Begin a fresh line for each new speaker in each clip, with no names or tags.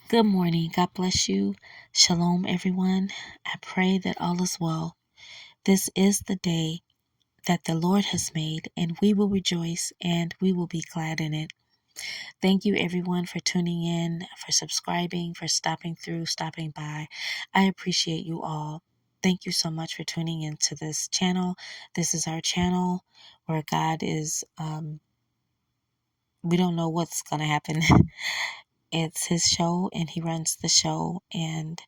Good morning. God bless you. Shalom, everyone. I pray that all is well. This is the day that the Lord has made, and we will rejoice and we will be glad in it. Thank you, everyone, for tuning in, for subscribing, for stopping through, stopping by. I appreciate you all. Thank you so much for tuning into this channel. This is our channel where God is, we don't know what's going to happen. It's His show, and He runs the show, and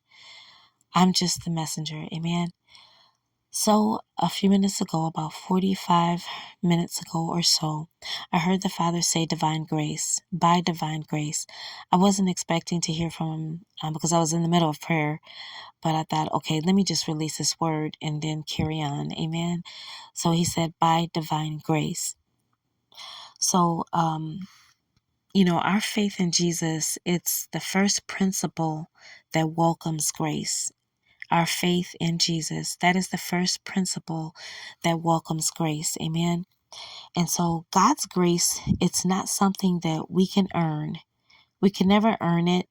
I'm just the messenger. Amen. So, a few minutes ago, about 45 minutes ago or so, I heard the Father say divine grace, by divine grace. I wasn't expecting to hear from him because I was in the middle of prayer, but I thought, okay, let me just release this word and then carry on. Amen. So he said, by divine grace. So, our faith in Jesus, it's the first principle that welcomes grace. Our faith in Jesus, that is the first principle that welcomes grace. Amen. And so God's grace, it's not something that we can earn. We can never earn it.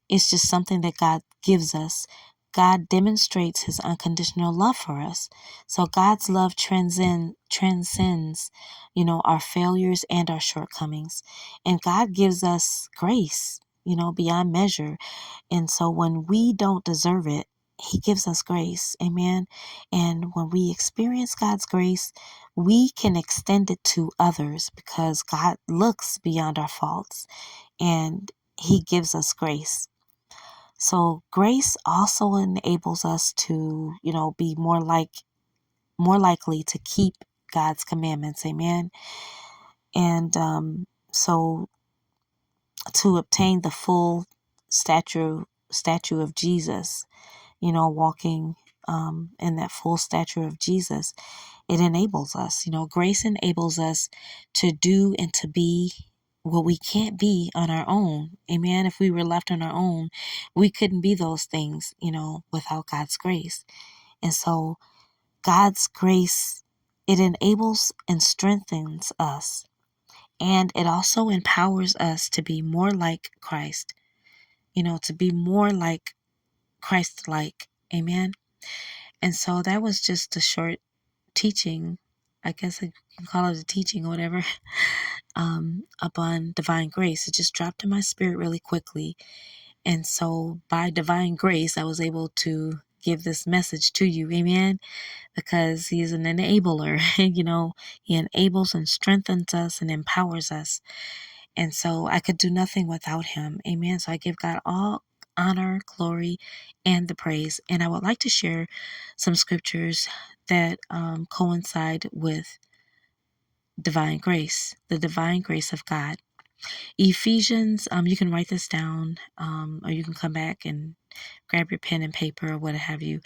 It's just something that God gives us. God demonstrates His unconditional love for us. So God's love transcends, our failures and our shortcomings. And God gives us grace, beyond measure. And so when we don't deserve it, He gives us grace. Amen. And when we experience God's grace, we can extend it to others because God looks beyond our faults and He gives us grace. So grace also enables us to, be more likely to keep God's commandments. Amen. And so to obtain the full statue of Jesus, walking in that full stature of Jesus, it enables us. Grace enables us to do and to be what we can't be on our own. Amen. If we were left on our own, we couldn't be those things, without God's grace. And so God's grace, it enables and strengthens us. And it also empowers us to be more like Christ, to be more like Christ-like. Amen. And so that was just a short teaching. I guess I can call it a teaching or whatever, upon divine grace. It just dropped in my spirit really quickly. And so by divine grace, I was able to give this message to you. Amen. Because He is an enabler. He enables and strengthens us and empowers us. And so I could do nothing without Him. Amen. So I give God all honor, glory, and the praise. And I would like to share some scriptures that coincide with divine grace, the divine grace of God. Ephesians, you can write this down, or you can come back and grab your pen and paper or what have you.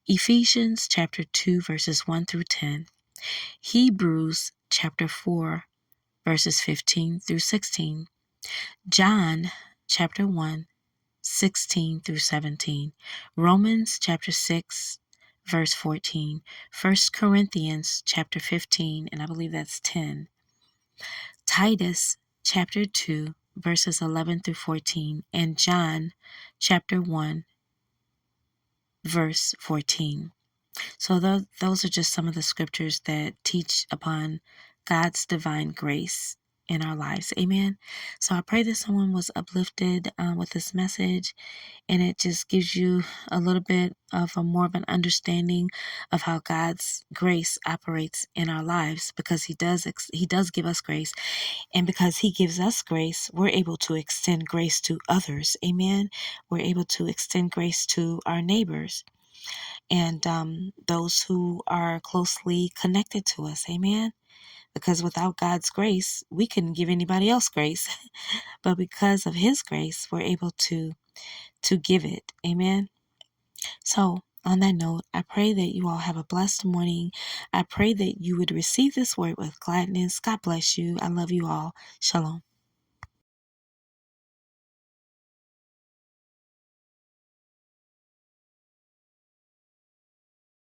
Ephesians chapter 2, verses 1 through 10. Hebrews chapter 4, verses 15 through 16. John chapter 1, 16 through 17. Romans chapter 6, verse 14. 1 Corinthians chapter 15, and I believe that's 10. Titus chapter 2, verses 11 through 14. And John chapter 1, verse 14. So those are just some of the scriptures that teach upon God's divine grace in our lives. Amen. So I pray that someone was uplifted with this message, and it just gives you a little bit of a more of an understanding of how God's grace operates in our lives, because He does give us grace, and because He gives us grace, we're able to extend grace to others. Amen. We're able to extend grace to our neighbors and those who are closely connected to us. Amen. Because without God's grace, we couldn't give anybody else grace. But because of His grace, we're able to give it. Amen. So on that note, I pray that you all have a blessed morning. I pray that you would receive this word with gladness. God bless you. I love you all. Shalom.